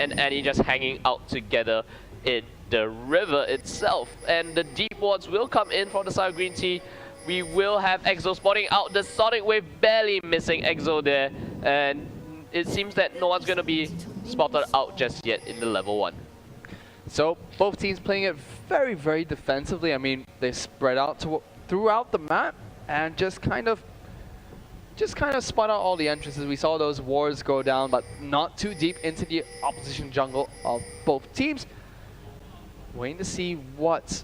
and Annie just hanging out together in the river itself. And the deep wards will come in from the side of Green Tea. We will have Exo spotting out the Sonic Wave, barely missing Exo there. And it seems that no one's going to be spotted out just yet in the level 1. So both teams playing it very, very defensively. I mean, they spread out throughout the map and just kind of spot out all the entrances. We saw those wards go down, but not too deep into the opposition jungle of both teams. Waiting to see what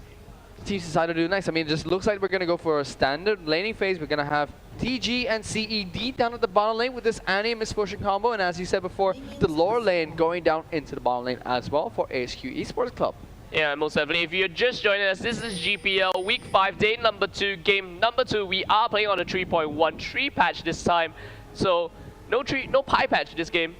teams decide to do next. I mean, it just looks like we're going to go for a standard laning phase. We're going to have TG and CED down at the bottom lane with this Annie and Miss Fortune combo. And as you said before, the lower lane going down into the bottom lane as well for ahq Esports Club. Yeah, most definitely. If you're just joining us, this is GPL Week 5, Day number 2, Game number 2. We are playing on a 3.1 tree patch this time. So, no pie patch this game.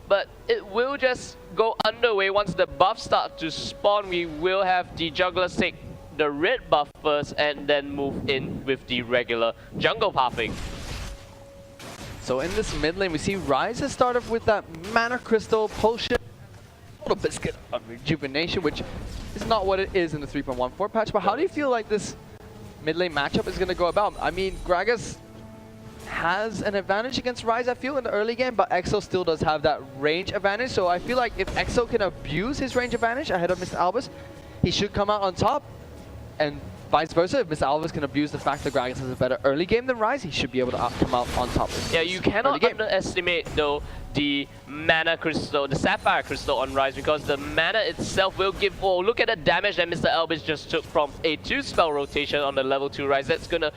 But it will just go underway once the buffs start to spawn. We will have the junglers take the red buff first and then move in with the regular jungle pathing. So in this mid lane, we see Ryze has started with that Mana Crystal potion. Little biscuit of rejuvenation, which is not what it is in the 3.14 patch. But how do you feel like this mid lane matchup is going to go about? I mean, Gragas has an advantage against Ryze, I feel, in the early game, but Exo still does have that range advantage. So I feel like if Exo can abuse his range advantage ahead of Mr. Albus, he should come out on top. And vice versa, if Mr. Albus can abuse the fact that Gragas has a better early game than Ryze, he should be able to come out on top. Yeah, you cannot underestimate, though, the Mana Crystal, the Sapphire Crystal on Ryze, because the mana itself will give... Oh, look at the damage that Mr. Albus just took from a 2-spell rotation on the level 2 Ryze. That's going to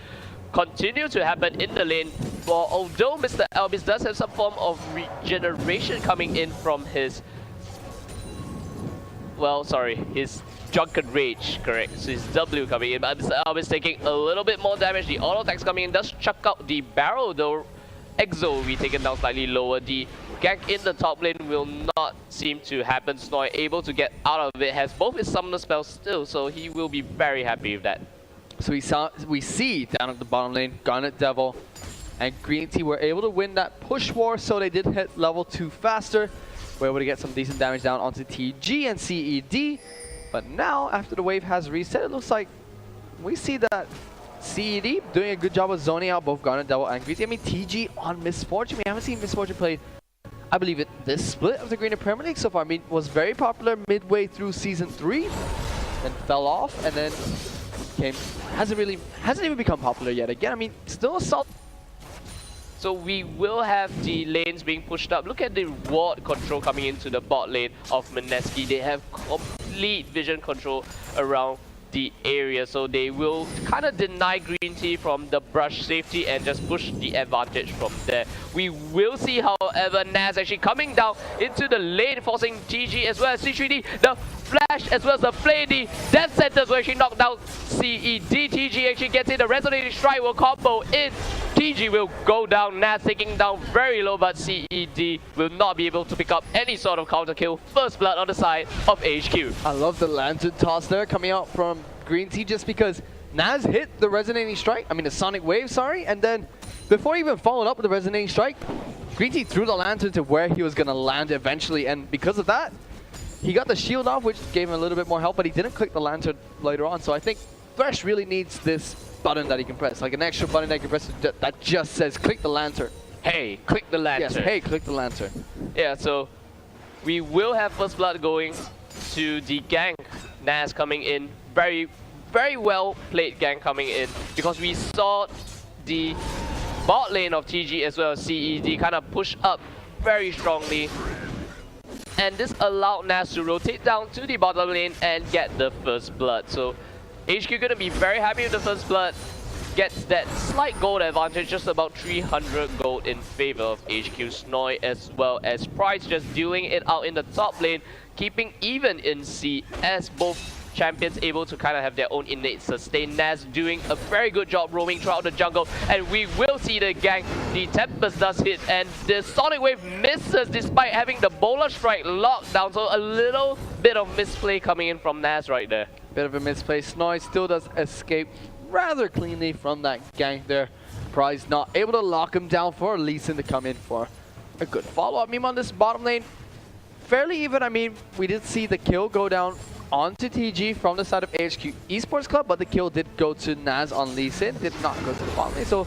continue to happen in the lane. For although Mr. Albus does have some form of regeneration coming in from his... Well, sorry, his Drunken Rage, correct. So his W coming in, but Mr. Albus taking a little bit more damage. The auto attacks coming in does chuck out the barrel, though. Exo will be taken down slightly lower. The gank in the top lane will not seem to happen. Snoy able to get out of it, has both his summoner spells still, so he will be very happy with that. So we see down at the bottom lane, Garnet Devil and Green Tea were able to win that push war, so they did hit level 2 faster. We're able to get some decent damage down onto TG and CED. But now, after the wave has reset, it looks like we see that CED doing a good job of zoning out both Garnet Devil and Green Tea. I mean, TG on Miss Fortune. We haven't seen Miss Fortune played, I believe, this split of the Green Premier League so far. I mean, was very popular midway through Season 3, then fell off, and then hasn't even become popular yet. Again, I mean, still a solid. So we will have the lanes being pushed up. Look at the ward control coming into the bot lane of Mineski. They have complete vision control around the area, so they will kind of deny Green Tea from the brush safety and just push the advantage from there. We will see, however, Naz actually coming down into the lane, forcing TG as well as C3D. The flash as well as the play, the death centers will actually knock down CED. TG actually gets in, the resonating strike will combo in. TG will go down, Naz taking down very low, but CED will not be able to pick up any sort of counter kill. First blood on the side of ahq. I love the lantern toss there coming out from Green Tea, just because Naz hit the resonating strike, I mean the sonic wave, sorry, and then before he even followed up with the resonating strike, Green Tea threw the lantern to where he was going to land eventually, and because of that, he got the shield off, which gave him a little bit more help, but he didn't click the lantern later on. So I think Thresh really needs this button that he can press, like an extra button that he can press that just says click the lantern. Hey, click the lantern. Yes, hey, click the lantern. Yeah, so we will have first blood going to the gank. Naz coming in, very, very well played gank coming in, because we saw the bot lane of TG as well as CED kind of push up very strongly. And this allowed Naz to rotate down to the bottom lane and get the first blood. So ahq gonna be very happy with the first blood. Gets that slight gold advantage, just about 300 gold in favor of ahq. Snoy as well as Price just dealing it out in the top lane, keeping even in CS. Both champions able to kind of have their own innate sustain. Naz doing a very good job roaming throughout the jungle, and we will see the gank. The Tempest does hit, and the Sonic Wave misses despite having the Bowler Strike locked down. So a little bit of misplay coming in from Naz right there. Bit of a misplay. Snoy still does escape rather cleanly from that gank there. Prize not able to lock him down for Lee Sin to come in for a good follow-up. Meanwhile, on this bottom lane, fairly even. I mean, we did see the kill go down onto TG from the side of ahq Esports Club, but the kill did go to Naz on Lee Sin, did not go to the bottom lane. So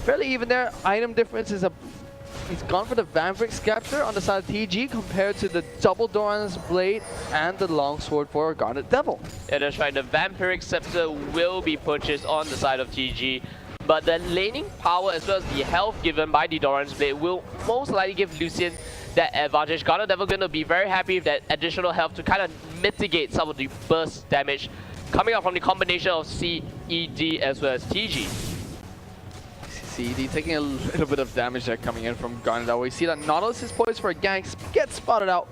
fairly even there. Item difference is he's gone for the Vampiric Scepter on the side of TG compared to the double Doran's Blade and the longsword for Garnet Devil. Yeah, that's right. The Vampiric Scepter will be purchased on the side of TG, but the laning power as well as the health given by the Doran's Blade will most likely give Lucian that advantage. Garnet Devil going to be very happy with that additional health to kind of mitigate some of the burst damage coming out from the combination of CED as well as TG. CED taking a little bit of damage there coming in from Garnet Devil. We see that Nautilus is poised for a gank, gets spotted out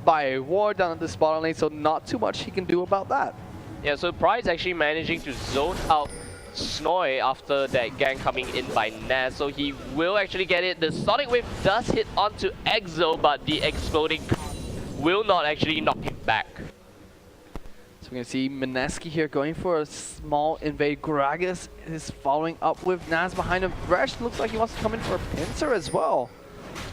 by a ward down at the bottom lane, so not too much he can do about that. Yeah, so Pride's actually managing to zone out Snoy after that gank coming in by Naz, so he will actually get it. The Sonic Wave does hit onto Exo, but the exploding will not actually knock him back. So we're going to see Mineski here going for a small invade. Gragas is following up with Naz behind him. Thresh looks like he wants to come in for a pincer as well.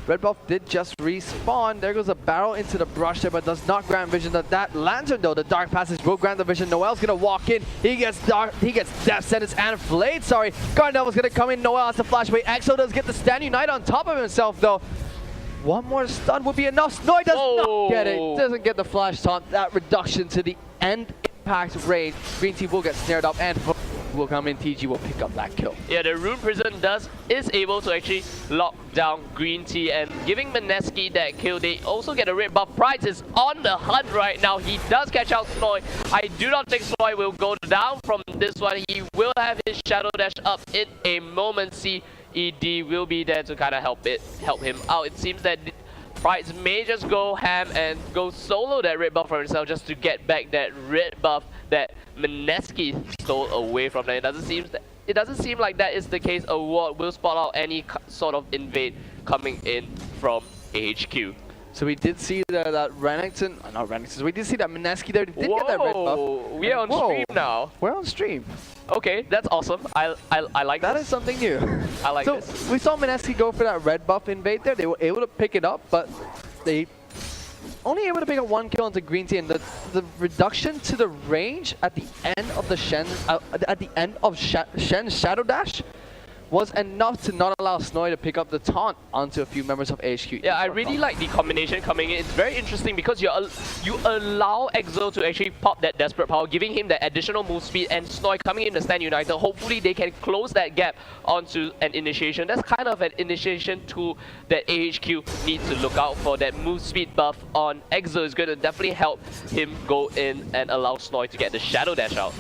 Red buff did just respawn. There goes a barrel into the brush there, but does not grant vision. That lantern though, the dark passage will grant the vision. Noel's gonna walk in. He gets death sentence and Blade. Sorry, Garnet Devil's gonna come in. Noel has to flash away. Exo does get the stand unite on top of himself though. One more stun would be enough. Snoy does not get it. Doesn't get the flash taunt. That reduction to the end impact range. Green team will get snared up and will come in. TG will pick up that kill. Yeah, the Rune Prison is able to actually lock down Green Tea and giving Mineski that kill. They also get a red buff. Price is on the hunt right now. He does catch out Snoy. I do not think Snoy will go down from this one. He will have his Shadow Dash up in a moment. CED will be there to kind of help him out. It seems that Price may just go ham and go solo that red buff for himself just to get back that red buff that Mineski stole away from them. It doesn't seem like that is the case. A ward will spot out any sort of invade coming in from ahq. So we did see that so we did see that Mineski there did get that red buff. We are on stream now. We're on stream. Okay, that's awesome. I like that. This. Is something new. I like so this. We saw Mineski go for that red buff invade there. They were able to pick it up, but they only able to pick up one kill into Green Tea, and the reduction to the range at the end of the Shen's Shadow Dash was enough to not allow Snoy to pick up the taunt onto a few members of ahq. Yeah, I really like the combination coming in. It's very interesting because you allow Exo to actually pop that Desperate Power, giving him that additional move speed, and Snoy coming in to stand united. Hopefully they can close that gap onto an initiation. That's kind of an initiation tool that ahq needs to look out for. That move speed buff on Exo is going to definitely help him go in and allow Snoy to get the Shadow Dash out.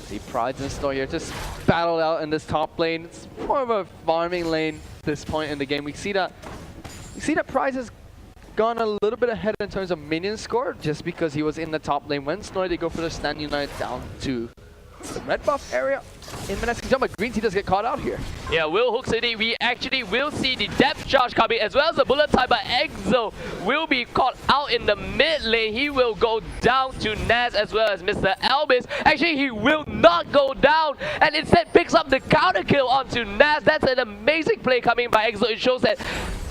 See Prides and Snoy here just battled out in this top lane. It's more of a farming lane at this point in the game. We see that Prides has gone a little bit ahead in terms of minion score just because he was in the top lane. When Snoy, they go for the stand unite down to the red buff area in Mineski jump, but Green Tea does get caught out here. Yeah, Will Hook City, we actually will see the depth charge coming as well as the bullet time, but Exo will be caught out in the mid lane. He will go down to Naz as well as Mr. Albis. Actually, he will not go down and instead picks up the counter kill onto Naz. That's an amazing play coming by Exo. It shows that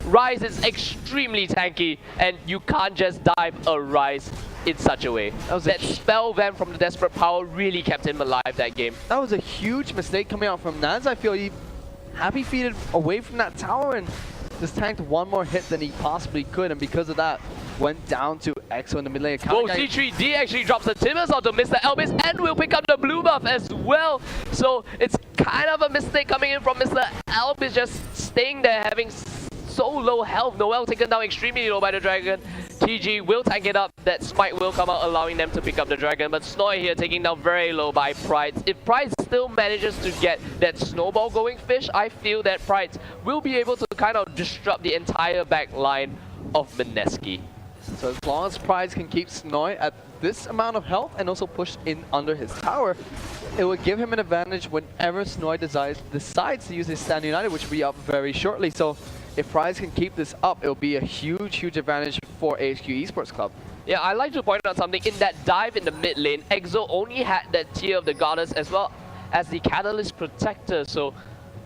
Ryze is extremely tanky and you can't just dive a Ryze in such a way. That spell van from the Desperate Power really kept him alive that game. That was a huge mistake coming out from Naz. I feel he happy feeded away from that tower and just tanked one more hit than he possibly could, and because of that went down to Exo in the mid lane. Whoa, C3D actually drops the Timbers onto Mr. Elvis and will pick up the blue buff as well. So it's kind of a mistake coming in from Mr. Elvis, just staying there having so low health. Noel taken down extremely low by the dragon. TG will tank it up. That smite will come out, allowing them to pick up the dragon. But Snoy here taking down very low by Pride. If Pride still manages to get that snowball going, Fish, I feel that Pride will be able to kind of disrupt the entire back line of Mineski. So as long as Pride can keep Snoy at this amount of health and also push in under his tower, it will give him an advantage whenever Snoy decides to use his stand united, which will be up very shortly. So if Prize can keep this up, it'll be a huge advantage for ahq Esports Club. Yeah, I'd like to point out something. In that dive in the mid lane, Exo only had that Tear of the Goddess as well as the Catalyst Protector, so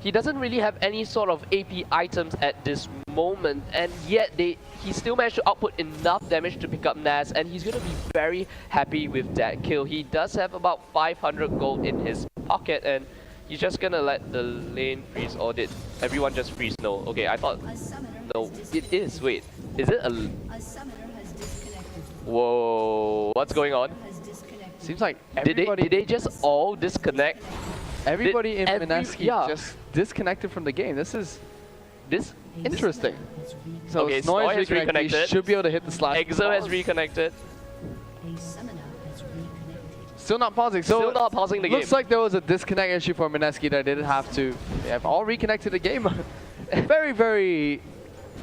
he doesn't really have any sort of AP items at this moment, and yet he still managed to output enough damage to pick up Nas, and he's going to be very happy with that kill. He does have about 500 gold in his pocket, and he's just going to let the lane freeze, or did everyone just freeze? No. Okay, I thought... No, it is. Wait, is it a... Whoa, what's going on? Seems like Did they just all disconnect? Everybody in Mineski just disconnected from the game. This is interesting. So okay, Snoy has reconnected. He should be able to hit the slash. Exo has reconnected. Still not pausing. So still not pausing the game. Looks like there was a disconnect issue for Mineski that didn't have to. They have all reconnected the game. Very, very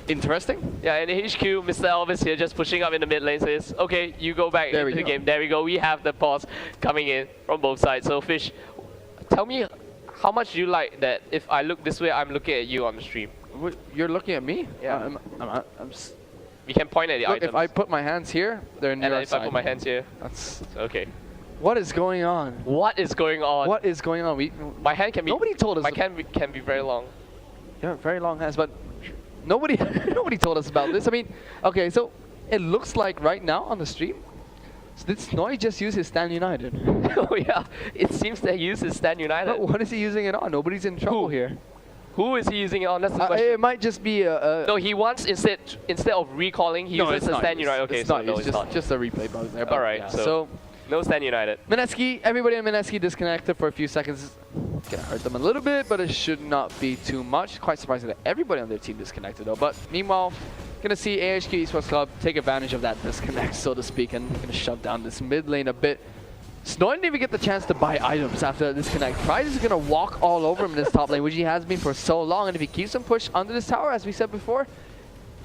interesting. Yeah, and HQ, Mr. Elvis here just pushing up in the mid lane says, okay, you go back into the game. There we go. We have the pause coming in from both sides. So Fish, tell me how much you like that if I look this way, I'm looking at you on the stream. You're looking at me? Yeah. I'm we can point at the items. If I put my hands here, they're in your side. And if I put my hands here, that's okay. What is going on? What is going on? What is going on? My hand can be... Nobody told us. My hand can be very long. Yeah, very long hands, but nobody told us about this. I mean, okay, so it looks like right now on the stream, so did Snoy just use his Stand United? Oh yeah, it seems that he uses Stand United. But what is he using it on? Nobody's in trouble here. Who is he using it on? That's the question. It might just be a... No, he wants, instead of recalling, he uses the Stand United. Okay, so no, it's not. Just a replay bug there. Alright, yeah. so no Stand United. Mineski, everybody in Mineski disconnected for a few seconds. Gonna hurt them a little bit, but it should not be too much. Quite surprising that everybody on their team disconnected though. But meanwhile, gonna see ahq Esports Club take advantage of that disconnect, so to speak, and gonna shove down this mid lane a bit. Snoy didn't even get the chance to buy items after the disconnect. Prize is gonna walk all over him in this top lane, which he has been for so long, and if he keeps him pushed under this tower, as we said before,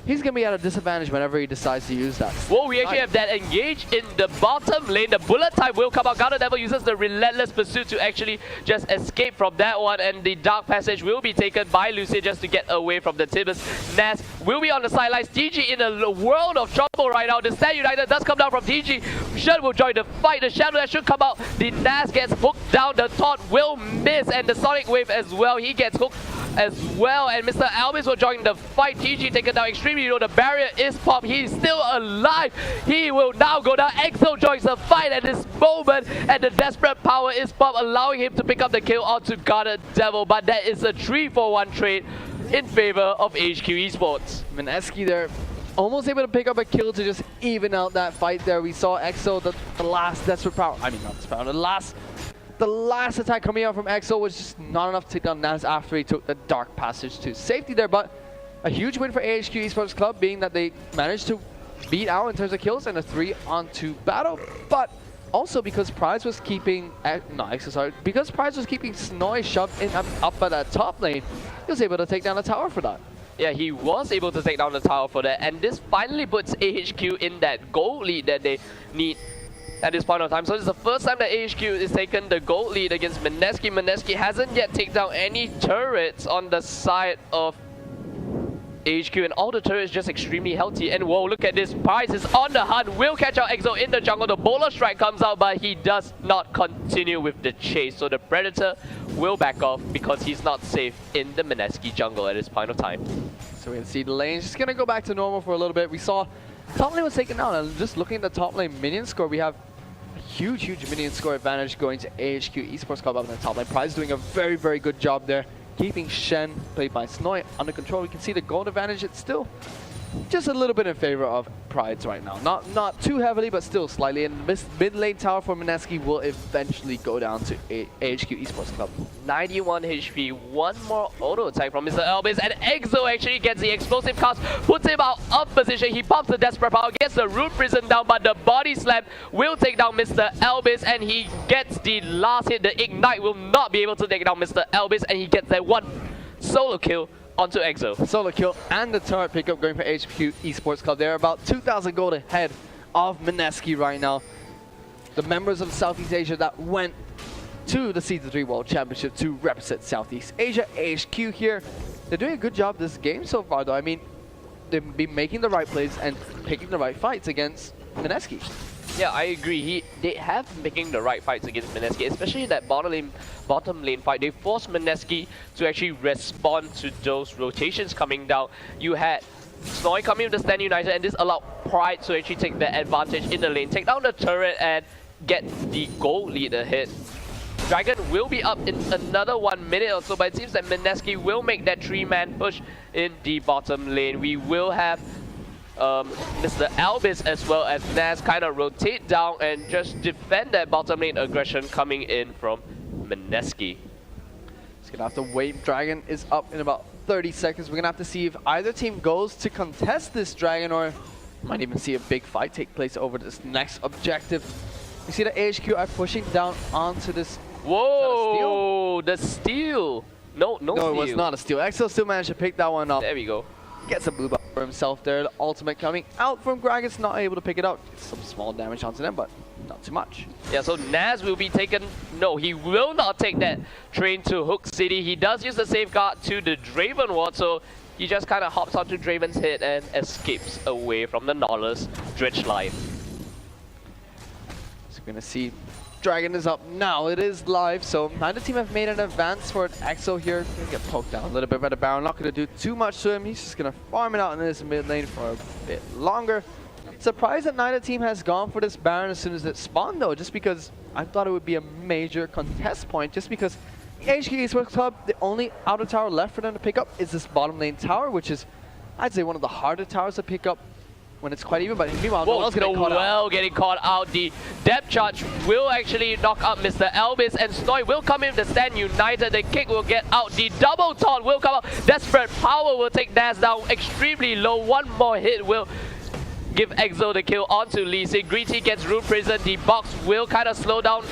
he's going to be at a disadvantage whenever he decides to use that. Well, we actually have that engage in the bottom lane. The bullet type will come out. Garden Devil uses the Relentless Pursuit to actually just escape from that one. And the Dark Passage will be taken by Lucia just to get away from the Tibbers. Nas will be on the sidelines. TG in a world of trouble right now. The Stand United does come down from TG. Shen will join the fight. The Shadow Dash should come out. The Nas gets hooked down. The Taunt will miss. And the Sonic Wave as well. He gets hooked as well, and Mr. Albis will join the fight. TG taken down extremely low. The barrier is popped. He's still alive. He will now go down. Exo joins the fight at this moment, and the desperate power is popped, allowing him to pick up the kill onto Garden Devil. But that is a 3-for-1 trade in favor of HQ Esports. Mineski there, almost able to pick up a kill to just even out that fight there. We saw Exo, the last desperate power. I mean, not desperate power. The last attack coming out from Exo was just not enough to take down Nas after he took the Dark Passage to safety there. But a huge win for ahq Esports Club, being that they managed to beat out in terms of kills and a 3-on-2 battle. But also because Prize was keeping... because Prize was keeping Snoy shoved in up at that top lane, he was able to take down the tower for that. Yeah, he was able to take down the tower for that. And this finally puts ahq in that gold lead that they need at this point of time. So this is the first time that ahq is taken the gold lead against Mineski. Mineski hasn't yet taken down any turrets on the side of ahq, and all the turrets just extremely healthy. And whoa, look at this. Price is on the hunt, will catch out Exo in the jungle. The Bowler Strike comes out, but he does not continue with the chase. So the Predator will back off because he's not safe in the Mineski jungle at this point of time. So we can see the lane's just going to go back to normal for a little bit. We saw top lane was taken down, and just looking at the top lane minion score, we have a huge minion score advantage going to ahq Esports Club up in the top lane. Prize doing a very good job there, keeping Shen, played by Snoy, under control. We can see the gold advantage. It's still just a little bit in favor of Prides right now. Not too heavily, but still slightly. And mid lane tower for Mineski will eventually go down to ahq Esports Club. 91 HP, one more auto attack from Mr. Elvis, and Exo actually gets the explosive cast, puts him out of position. He pops the desperate power, gets the root prison down, but the body slam will take down Mr. Elvis, and he gets the last hit. The ignite will not be able to take down Mr. Elvis, and he gets that one solo kill onto Exo. Solo kill and the turret pickup going for ahq Esports Club. They're about 2,000 gold ahead of Mineski right now. The members of Southeast Asia that went to the Season 3 World Championship to represent Southeast Asia. ahq here, they're doing a good job this game so far though. I mean, they've been making the right plays and picking the right fights against Mineski. Yeah, I agree. They have been making the right fights against Mineski, especially that bottom lane fight. They forced Mineski to actually respond to those rotations coming down. You had Snowy coming with the Stand United, and this allowed Pride to actually take the advantage in the lane, take down the turret, and get the gold lead ahead. Dragon will be up in another 1 minute or so, but it seems that Mineski will make that 3-man push in the bottom lane. We will have Mr. Albis as well as Naz kind of rotate down and just defend that bottom lane aggression coming in from Mineski. He's gonna have to wait. Dragon is up in about 30 seconds. We're gonna have to see if either team goes to contest this Dragon, or might even see a big fight take place over this next objective. You see the ahq are pushing down onto this. Whoa, the steal. No, steal. It was not a steal. Exo still managed to pick that one up. There we go. Gets a blue buff for himself there. The ultimate coming out from Gragas, not able to pick it up. Some small damage onto them, but not too much. Yeah, so Naz will be taken. No, he will not take that train to Hook City. He does use the safeguard to the Draven ward, so he just kind of hops onto Draven's head and escapes away from the Nautilus Dredge line. So we're gonna see Dragon is up now. It is live, so neither team have made an advance for an Exo here. Gonna get poked down a little bit by the Baron. Not gonna do too much to him. He's just gonna farm it out in this mid lane for a bit longer. Surprised that neither team has gone for this Baron as soon as it spawned though, just because I thought it would be a major contest point, just because ahq Esports Club, the only outer tower left for them to pick up is this bottom lane tower, which is, I'd say, one of the harder towers to pick up when it's quite even, but meanwhile, Noel's getting caught out. The depth charge will actually knock up Mr. Albis, and Snowy will come in with the Stand United. The kick will get out. The double taunt will come out. Desperate Power will take Naz down extremely low. One more hit will give Exo the kill onto Lee Sin. Greedy gets Rune Prison. The box will kind of slow down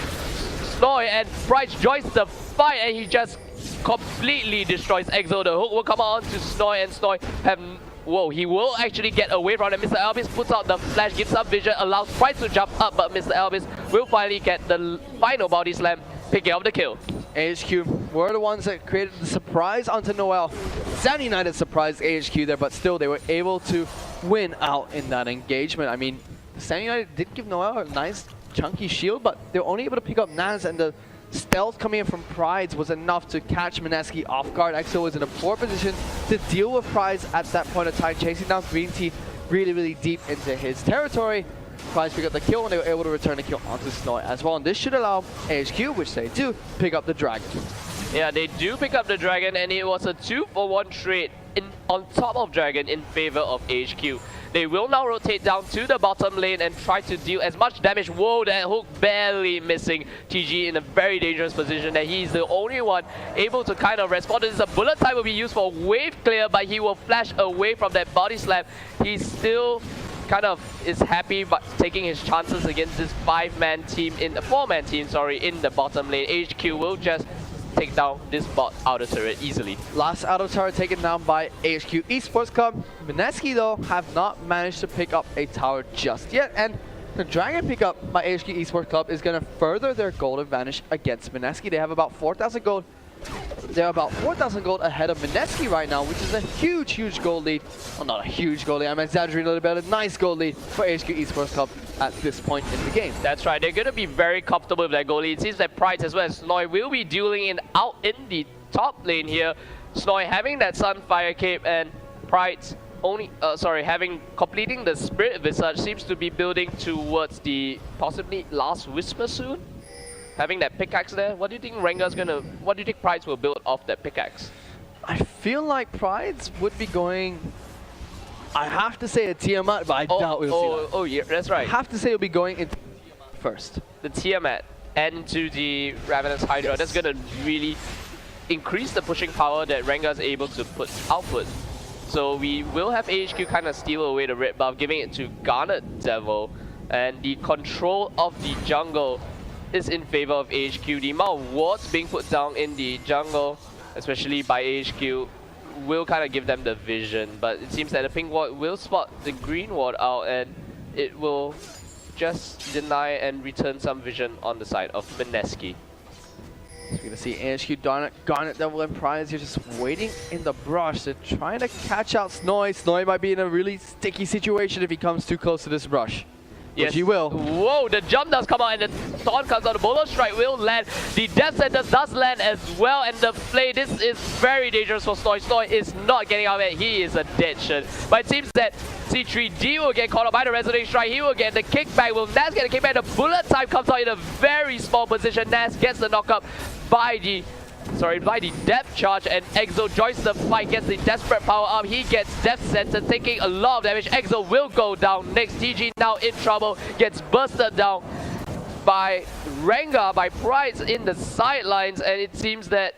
Snowy, and Price joins the fight, and he just completely destroys Exo. The hook will come out onto Snowy, and Snowy have... Whoa, he will actually get away from it. Mr. Albis puts out the flash, gives up vision, allows Price to jump up, but Mr. Albis will finally get the final body slam, picking up the kill. ahq were the ones that created the surprise onto Noel. Stand United surprised ahq there, but still they were able to win out in that engagement. I mean, Stand United did give Noel a nice chunky shield, but they were only able to pick up Naz, and the stealth coming in from Prides was enough to catch Mineski off guard. Exo was in a poor position to deal with Prides at that point of time, chasing down Green Tea really deep into his territory. Prides picked up the kill, and they were able to return the kill onto Snowy as well. And this should allow ahq, which they do, pick up the Dragon. Yeah, they do pick up the Dragon, and it was a 2-for-1 trade on top of Dragon in favor of ahq. They will now rotate down to the bottom lane and try to deal as much damage. Whoa, that hook barely missing TG in a very dangerous position, that he's the only one able to kind of respond. This is a bullet time will be used for wave clear, but he will flash away from that body slam. He still kind of is happy but taking his chances against this 4-man team in the bottom lane. ahq will just take down this bot outer turret easily. Last outer tower taken down by ahq Esports Club. Mineski though have not managed to pick up a tower just yet, and the Dragon pickup by ahq Esports Club is going to further their gold advantage against Mineski. They have about 4,000 gold. They're about 4,000 gold ahead of Mineski right now, which is a huge gold lead. Well, not a huge gold lead, I'm exaggerating a little bit. A nice gold lead for ahq Esports Club at this point in the game. That's right, they're going to be very comfortable with that gold lead. It seems that Pride as well as Snowy will be dueling out in the top lane here. Snowy having that Sunfire Cape, and Pride completing the Spirit Visage, seems to be building towards the possibly Last Whisper soon. Having that pickaxe there, what do you think what do you think Prides will build off that pickaxe? I feel like Prides would be going, I have to say a Tiamat, but I doubt we'll see that. Oh yeah, that's right. I have to say it'll be going into first. The Tiamat and to the Ravenous Hydra, yes. That's going to really increase the pushing power that Rengar is able to output. So we will have ahq kind of steal away the red buff, giving it to Garnet Devil, and the control of the jungle is in favor of ahq. The amount of wards being put down in the jungle, especially by ahq, will kind of give them the vision, but it seems that the pink ward will spot the green ward out, and it will just deny and return some vision on the side of Mineski. So we're gonna see ahq, Garnet Devil, and Prize here just waiting in the brush. They're trying to catch out Snowy. Snowy might be in a really sticky situation if he comes too close to this brush. Yes. Which he will. Whoa, the jump does come out and the taunt comes out. The bowler strike will land. The death sentence does land as well. And the play, this is very dangerous for Snoy. Snoy is not getting out of it. He is a dead shot. But it seems that C3D will get caught up by the resonating strike. He will get the kickback. Will Nas get the kickback? The bullet time comes out in a very small position. Nas gets the knockup by the depth charge, and Exo joins the fight, gets the desperate power up. He gets death sentence, taking a lot of damage. Exo will go down next. TG now in trouble, gets bursted down by Rengar, by Price in the sidelines, and it seems that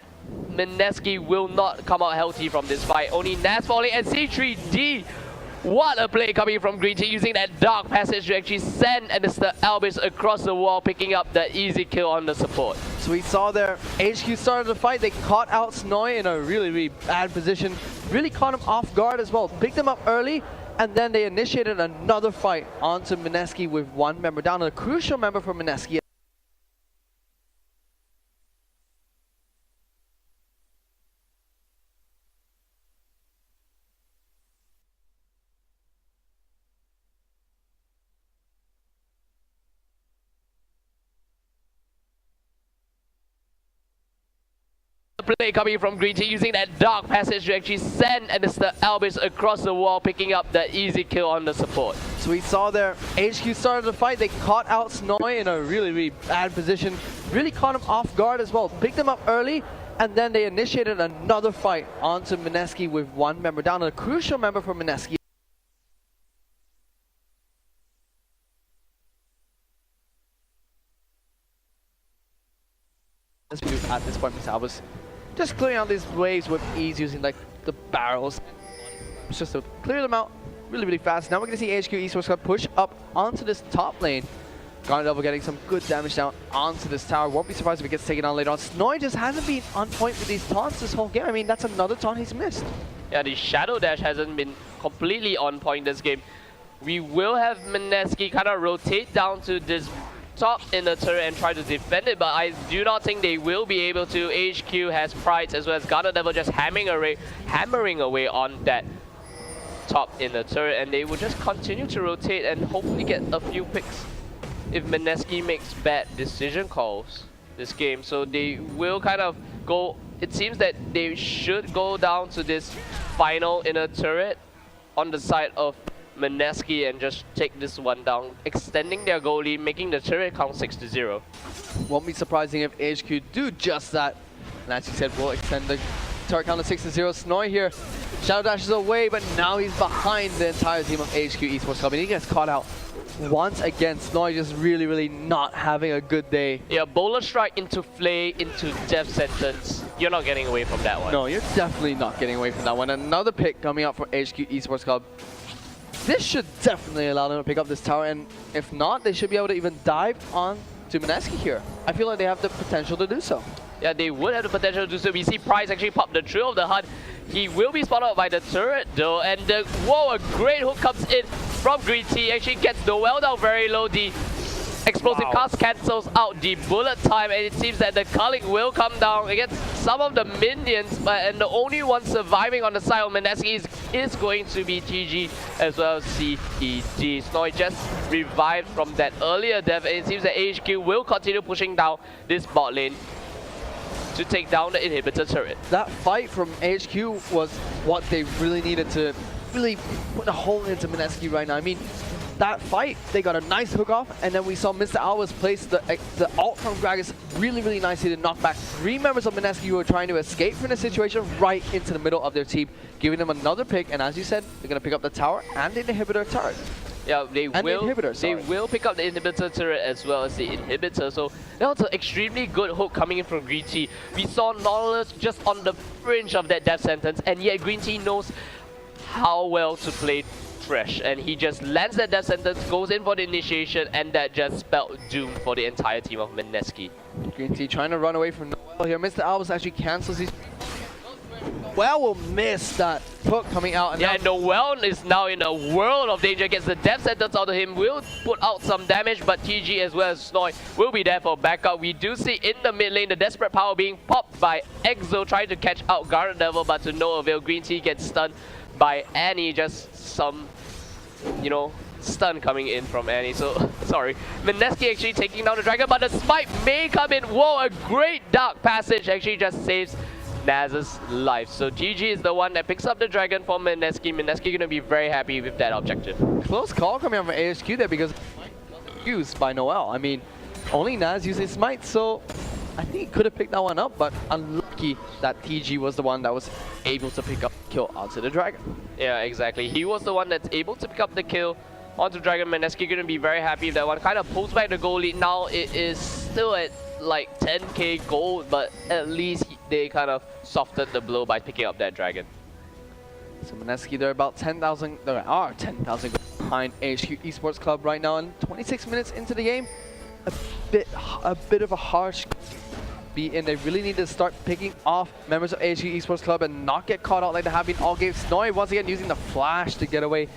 Mineski will not come out healthy from this fight. Only Nas falling, and C3D. What a play coming from Green Team, using that dark passage to actually send Mr. Albis across the wall, picking up the easy kill on the support. So we saw there, HQ started the fight. They caught out Snoy in a really, really bad position. Really caught him off guard as well. Picked him up early, and then they initiated another fight onto Mineski with one member down, a crucial member for Mineski. Play coming from Green Team, using that dark passage to actually send Mr. Albis across the wall, picking up the easy kill on the support. So we saw there, HQ started the fight. They caught out Snoy in a really, really bad position. Really caught him off guard as well. Picked him up early, and then they initiated another fight onto Mineski with one member down, a crucial member for Mineski. At this point, Mr. Albis just clearing out these waves with ease, using like the barrels. It's just to clear them out really, really fast. Now we're going to see HQ Esports push up onto this top lane. Garnet Devil getting some good damage down onto this tower. Won't be surprised if it gets taken on later on. Snoy just hasn't been on point with these taunts this whole game. I mean, that's another taunt he's missed. Yeah, the Shadow Dash hasn't been completely on point this game. We will have Mineski kind of rotate down to this top in the turret and try to defend it, but I do not think they will be able to. HQ has Pride as well as Garnet Devil just hammering away on that top in the turret, and they will just continue to rotate and hopefully get a few picks if Mineski makes bad decision calls this game. So they will kind of go, it seems that they should go down to this final inner turret on the side of Mineski and just take this one down, extending their goal lead, making the turret count 6-0. Won't be surprising if HQ do just that. And as you said, we'll extend the turret count to 6-0. Snoy here, Shadow dashes away, but now he's behind the entire team of HQ Esports Club. And he gets caught out once again. Snoy just really, really not having a good day. Yeah, bowler strike into Flay, into death sentence. You're not getting away from that one. No, you're definitely not getting away from that one. Another pick coming up for HQ Esports Club. This should definitely allow them to pick up this tower, and if not, they should be able to even dive on to Mineski here. I feel like they have the potential to do so. Yeah, they would have the potential to do so. We see Price actually pop the Drill of the HUD. He will be spotted out by the turret though, and whoa, a great hook comes in from Green Tea. Actually gets the well down very low. The explosive cast cancels out the bullet time, and it seems that the culling will come down against some of the minions, and the only one surviving on the side of Mineski is going to be TG as well as CEG. Snoy just revived from that earlier death, and it seems that HQ will continue pushing down this bot lane to take down the inhibitor turret. That fight from HQ was what they really needed to really put a hole into Mineski right now. I mean, that fight, they got a nice hook off, and then we saw Mr. Albis place the ult from Gragas really, really nicely to knock back 3 members of Mineski who were trying to escape from the situation right into the middle of their team, giving them another pick. And as you said, they're going to pick up the tower and the inhibitor turret. Yeah, they will pick up the inhibitor turret as well as the inhibitor. So that was an extremely good hook coming in from Green Tea. We saw Nautilus just on the fringe of that death sentence, and yet Green Tea knows how well to play Thresh, and he just lands that death sentence, goes in for the initiation, and that just spelled doom for the entire team of Mineski. Green Tea trying to run away from Noel here. Mr. Albis actually cancels his... Well, will miss that hook coming out. And yeah, Noel is now in a world of danger. Gets the death sentence out of him, will put out some damage, but TG as well as Snoy will be there for backup. We do see in the mid lane the desperate power being popped by Exo, trying to catch out Garnet Devil, but to no avail. Green Tea gets stunned by Annie, just some, you know, stun coming in from Annie. So, sorry. Mineski actually taking down the dragon, but the smite may come in. Whoa, a great dark passage actually just saves Naz's life. So GG is the one that picks up the dragon for Mineski. Mineski gonna be very happy with that objective. Close call coming out from ahq there because used by Noel. I mean, only Naz used his smite, so I think he could have picked that one up, but unlucky that TG was the one that was able to pick up the kill onto the dragon. Yeah, exactly. He was the one that's able to pick up the kill onto dragon. Mineski gonna be very happy with that one. Kind of pulls back the goal lead. Now it is still at like 10k gold, but at least they kind of softened the blow by picking up that dragon. So Mineski, they're about 10,000, there are 10,000 behind ahq Esports Club right now, and 26 minutes into the game. A bit of a harsh beat in. They really need to start picking off members of ahq Esports Club and not get caught out like they have been all game. Snowy once again using the flash to get away.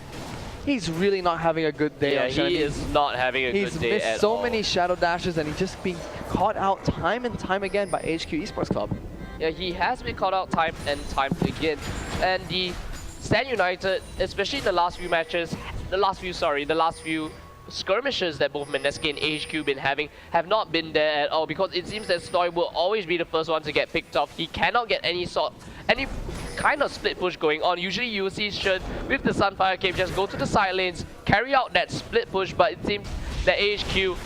He's really not having a good day. Yeah, he is not having a good day at all. He's missed so many shadow dashes and he's just being caught out time and time again by ahq Esports Club. Yeah, he has been caught out time and time again. And the Stand United, especially the last few matches, the last few skirmishes that both Mineski and ahq been having have not been there at all, because it seems that Snowy will always be the first one to get picked off. He cannot get any kind of split push going on. Usually you will see Shen with the Sunfire Cape just go to the side lanes, carry out that split push, but it seems that ahq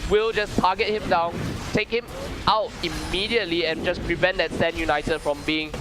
will just target him down, take him out immediately and just prevent that Stand United from being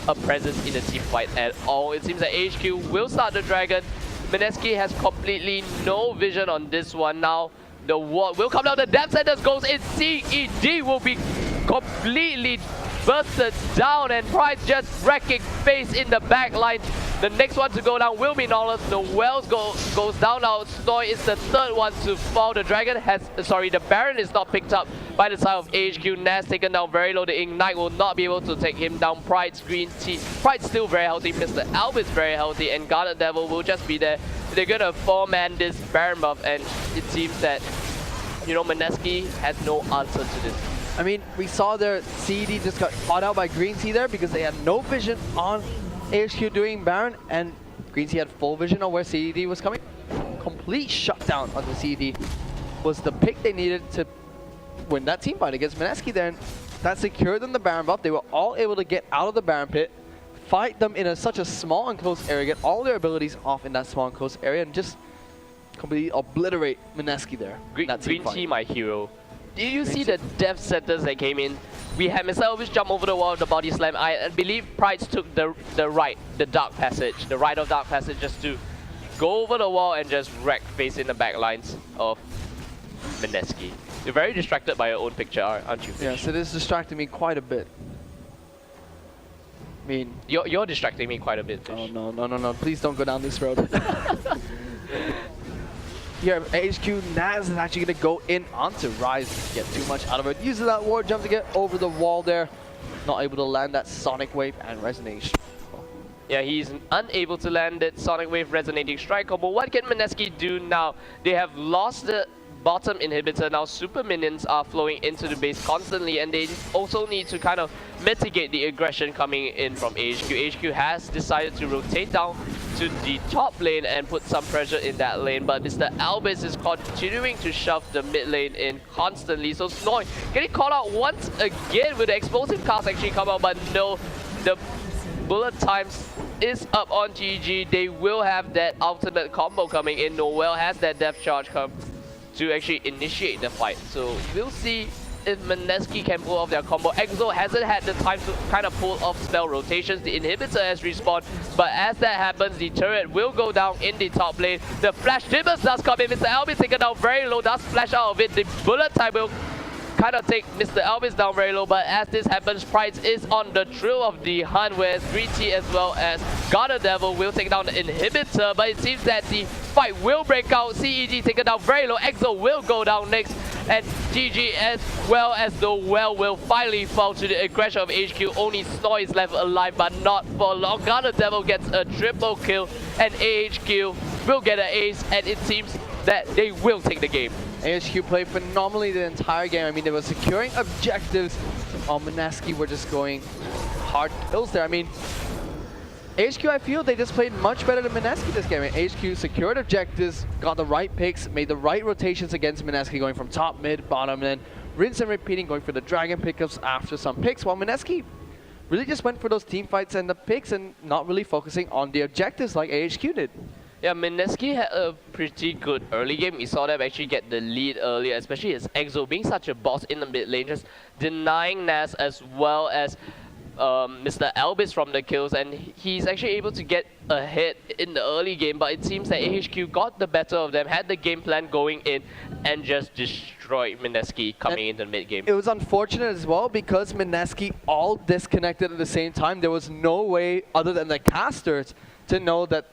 a presence in the team fight at all. It seems that ahq will start the dragon. Mineski has completely no vision on this one. Now the ward will come down, the depth centers goes in, CED will be completely bursted down and Pride just wrecking face in the back line. The next one to go down will be Knowledge. The Wells goes down now. Snoy is the third one to fall. The dragon has, the Baron is not picked up by the side of ahq. Naz taken down very low. The Ignite will not be able to take him down. Pride's green team. Pride's still very healthy. Mr. Alb is very healthy, and Guarded Devil will just be there. They're gonna 4-man this Baron buff, and it seems that, you know, Mineski has no answer to this. I mean, we saw their CED just got caught out by Green Tea there because they had no vision on ahq doing Baron, and Green Tea had full vision on where CED was coming. Complete shutdown on the CED was the pick they needed to win that team fight against Mineski there, and that secured them the Baron buff. They were all able to get out of the Baron pit, fight them in such a small enclosed area, get all their abilities off in that small enclosed area, and just completely obliterate Mineski there. Green Tea, my hero. Did you see the death centers that came in? We had Mr. Elvis jump over the wall with the body slam. I believe Prides took the dark passage, the right of dark passage, just to go over the wall and just wreck face in the back lines of Mineski. You're very distracted by your own picture, aren't you? Yes, it is distracting me quite a bit. I mean, you're distracting me quite a bit, Fish. Oh no! Please don't go down this road. Here, ahq Naz is actually going to go in onto Rise, get too much out of it. Uses that ward jump to get over the wall there. Not able to land that Sonic Wave and Resonation. Yeah, he's unable to land that Sonic Wave Resonating Strike combo. What can Mineski do now? They have lost the bottom inhibitor. Now super minions are flowing into the base constantly, and they also need to kind of mitigate the aggression coming in from ahq. ahq has decided to rotate down to the top lane and put some pressure in that lane, but Mr. Albis is continuing to shove the mid lane in constantly. So Snoy getting caught out once again with the explosive cast actually come out, but no, the bullet times is up on GG. They will have that alternate combo coming in. Noel has that death charge come to actually initiate the fight. So we'll see if Mineski can pull off their combo. Exo hasn't had the time to kind of pull off spell rotations. The inhibitor has respawned, but as that happens, the turret will go down in the top lane. The flash Tibbers does come in. Mr. Albi taken down very low, does flash out of it. The bullet time will kind of take Mr. Elvis down very low, but as this happens, Prides is on the trail of the hunt, whereas Green Tea as well as Guarded Devil will take down the inhibitor, but it seems that the fight will break out. CEG taken down very low, Exo will go down next, and GG as well as the well will finally fall to the aggression of ahq. Only Snoy is left alive, but not for long. Guarded Devil gets a triple kill, and ahq will get an ace, and it seems that they will take the game. ahq played phenomenally the entire game. I mean, they were securing objectives. Mineski were just going hard kills there. I mean, HQ, I feel they just played much better than Mineski this game. HQ secured objectives, got the right picks, made the right rotations against Mineski, going from top, mid, bottom, and then rinse and repeating, going for the dragon pickups after some picks, while Mineski really just went for those team fights and the picks and not really focusing on the objectives like AHQ did. Yeah, Mineski had a pretty good early game. We saw them actually get the lead earlier, especially his Exo being such a boss in the mid lane, just denying Nas as well as Mr. Albis from the kills, and he's actually able to get ahead in the early game, but it seems that AHQ got the better of them, had the game plan going in, and just destroyed Mineski coming into the mid game. It was unfortunate as well because Mineski all disconnected at the same time. There was no way other than the casters to know that